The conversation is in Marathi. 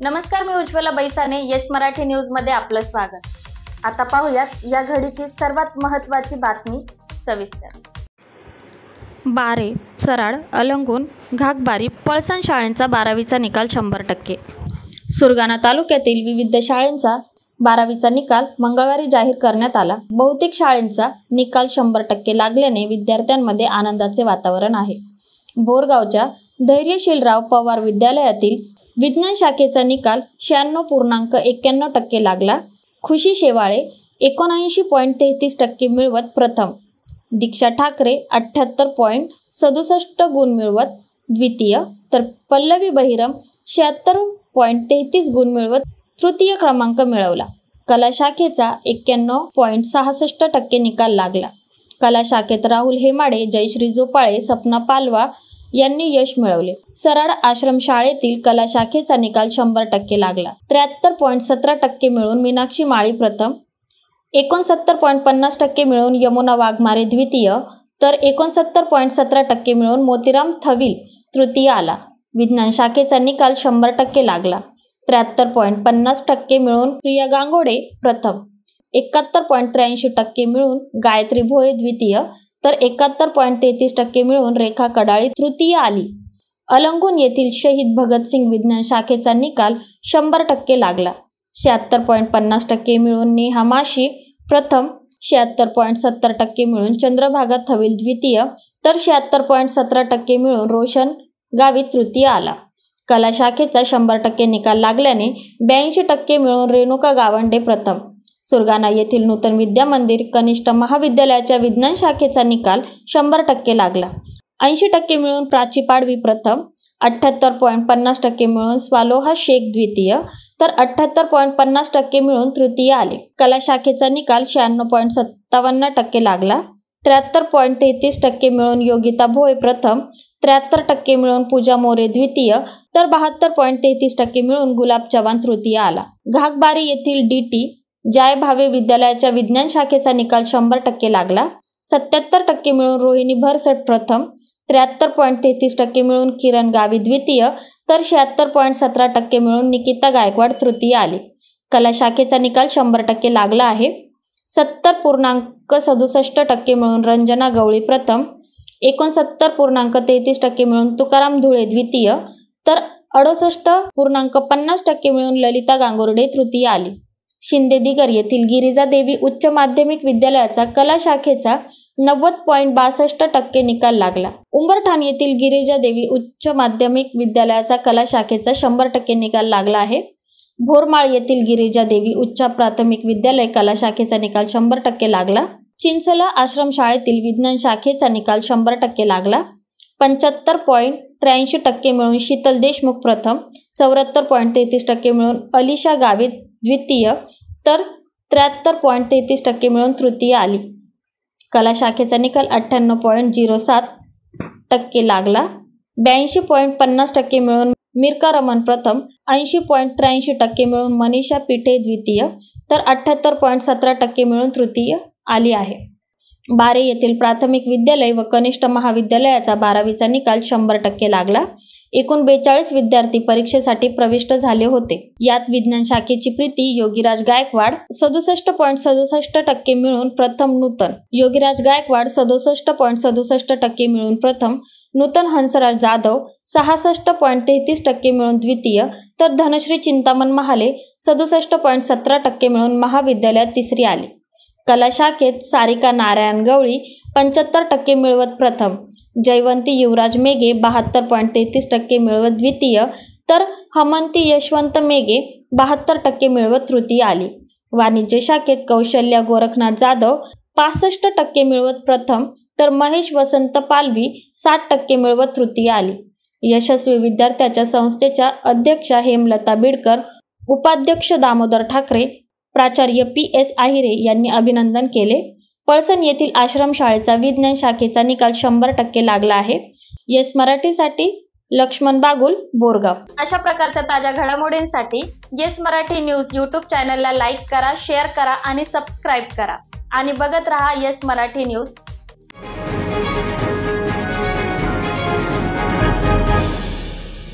नमस्कार, मी उज्ज्वला बैसाने. येस मराठी न्यूज मध्ये आपलं स्वागत. आता पाहूयात या घडीची सर्वात महत्त्वाची बातमी सविस्तर. बारे, सराड, अलंगून, घागबारी, पळसण शाळांचा 12वीचा निकाल 100%. सुरगाणा तालुक्यातील विविध शाळांचा 12वीचा निकाल मंगळवारी जाहीर करण्यात आला. बहुतेक शाळांचा निकाल 100% लागल्याने विद्यार्थ्यांमध्ये आनंदाचे वातावरण आहे. बोरगावच्या धैर्यशीलराव पवार विद्यालयातील विज्ञान शाखेचा निकाल 96.91% लागला. खुशी शेवाळे 79.33% मिळवत प्रथम, दीक्षा ठाकरे 78.67 गुण मिळवत द्वितीय, तर पल्लवी बहिरम 76.33 गुण मिळवत तृतीय क्रमांक मिळवला. कला शाखेचा 91.66% निकाल लागला. कला शाखेत राहुल हेमाडे, जयश्री जोपाळे, सपना पालवा यांनी यश मिळवले. सराड आश्रम शाळेतील कला शाखेचा निकाल 100% लागला. 73.17% मिळून मीनाक्षी माळी प्रथम, 69.50% मिळून यमुना वाघमारे द्वितीय, तर 69.17% मिळून मोतीराम थविल तृतीय आला. विज्ञान शाखेचा निकाल 100% लागला. 73.50% मिळून प्रिया गांगोडे प्रथम, 71.83% मिळून गायत्री भोये द्वितीय, तर 71.33% मिळून रेखा कडाळी तृतीय आली. अलंगून येथील शहीद भगतसिंग विज्ञान शाखेचा निकाल 100% लागला. 76.50% मिळून नेहा माशी प्रथम, 76.70% मिळून चंद्रभागा थविल द्वितीय, तर 76.17% मिळून रोशन गावित तृतीय आला. कला शाखेचा 100% निकाल लागल्याने 82% मिळून रेणुका गावंडे प्रथम. सुरगाणा येथील नूतन विद्या मंदिर कनिष्ठ महाविद्यालयाच्या विज्ञान शाखेचा निकाल 100% लागला. 80% मिळून प्राची पाडवी प्रथम, 78.50% मिळून स्वालोहा शेख द्वितीय, तर 78.50% मिळून तृतीय आले. कला शाखेचा निकाल 96.57% लागला. 73.33% मिळून योगिता भोये प्रथम, 73% मिळून पूजा मोरे द्वितीय, तर 72.33% मिळून गुलाब चव्हाण तृतीय आला. घागबारी येथील DT जय भावे विद्यालयाच्या विज्ञान शाखेचा निकाल 100% लागला. 77% मिळून रोहिणी भरसट प्रथम, 73.33% मिळून किरण गावी द्वितीय, तर 76.17% मिळून निकिता गायकवाड तृतीय आली. कला शाखेचा निकाल 100% लागला आहे. 70.67% मिळून रंजना गवळी प्रथम, 69.33% मिळून तुकाराम धुळे द्वितीय, तर 68.50% मिळून ललिता गांगुर्डे तृतीय आली. शिंदे दिगर येथील गिरिजा देवी उच्च माध्यमिक विद्यालयाचा कला शाखेचा 90.62% निकाल लागला. उंबरठाण येथील गिरिजा देवी उच्च माध्यमिक विद्यालयाचा कला शाखेचा 100% निकाल लागला आहे. भोरमाळ येथील गिरिजा देवी उच्च प्राथमिक विद्यालय कला शाखेचा निकाल 100% लागला. चिंचला आश्रम शाळेतील विज्ञान शाखेचा निकाल 100% लागला. 75.83% मिळून शीतल देशमुख प्रथम, 74.33% मिळून अलिशा गावित द्वितीय, तर 73.33% मिळून तृतीय आली. कला शाखेचा निकाल 98.07% लागला. 82.50% मिळून मिरका रमन प्रथम, 80.83% मिळून मनीषा पिठे द्वितीय, तर 78.17% मिळून तृतीय आली आहे. बारे येथील प्राथमिक विद्यालय व कनिष्ठ महाविद्यालयाचा 12वीचा निकाल 100% लागला. एकूण 42 विद्यार्थी परीक्षेसाठी प्रविष्ट झाले होते. यात विज्ञान शाखेची प्रीती योगीराज गायकवाड 67.67% मिळून प्रथम, नूतन योगीराज गायकवाड 67.67% मिळून प्रथम, नूतन हंसराज जाधव 66.33% मिळून द्वितीय, तर धनश्री चिंतामण महाले 67.17% मिळून महाविद्यालयात तिसरी आली. कला शाखेत सारिका नारायण गवळी 75% मिळवत प्रथम, जयवंती युवराज मेघे 72.33% मिळवत द्वितीय, तर हमंती यशवंत मेघे 72% मिळवत तृतीय आली. वाणिज्य शाखेत कौशल्या गोरखनाथ जाधव 65% मिळवत प्रथम, तर महेश वसंत पालवी 60% मिळवत तृतीय आली. यशस्वी विद्यार्थ्याच्या संस्थेच्या अध्यक्षा हेमलता बिडकर, उपाध्यक्ष दामोदर ठाकरे, प्राचार्य PS आहिरे यांनी अभिनंदन केले. पळसण येथील आश्रम शाळेचा विज्ञान शाखेचा निकाल 100% लागला आहे. येस मराठीसाठी लक्ष्मण बागुल, बोरगाव. अशा प्रकारच्या ताज्या घडामोडींसाठी येस मराठी न्यूज YouTube चॅनलला लाईक करा, शेअर करा आणि सबस्क्राईब करा आणि बघत रहा येस मराठी न्यूज.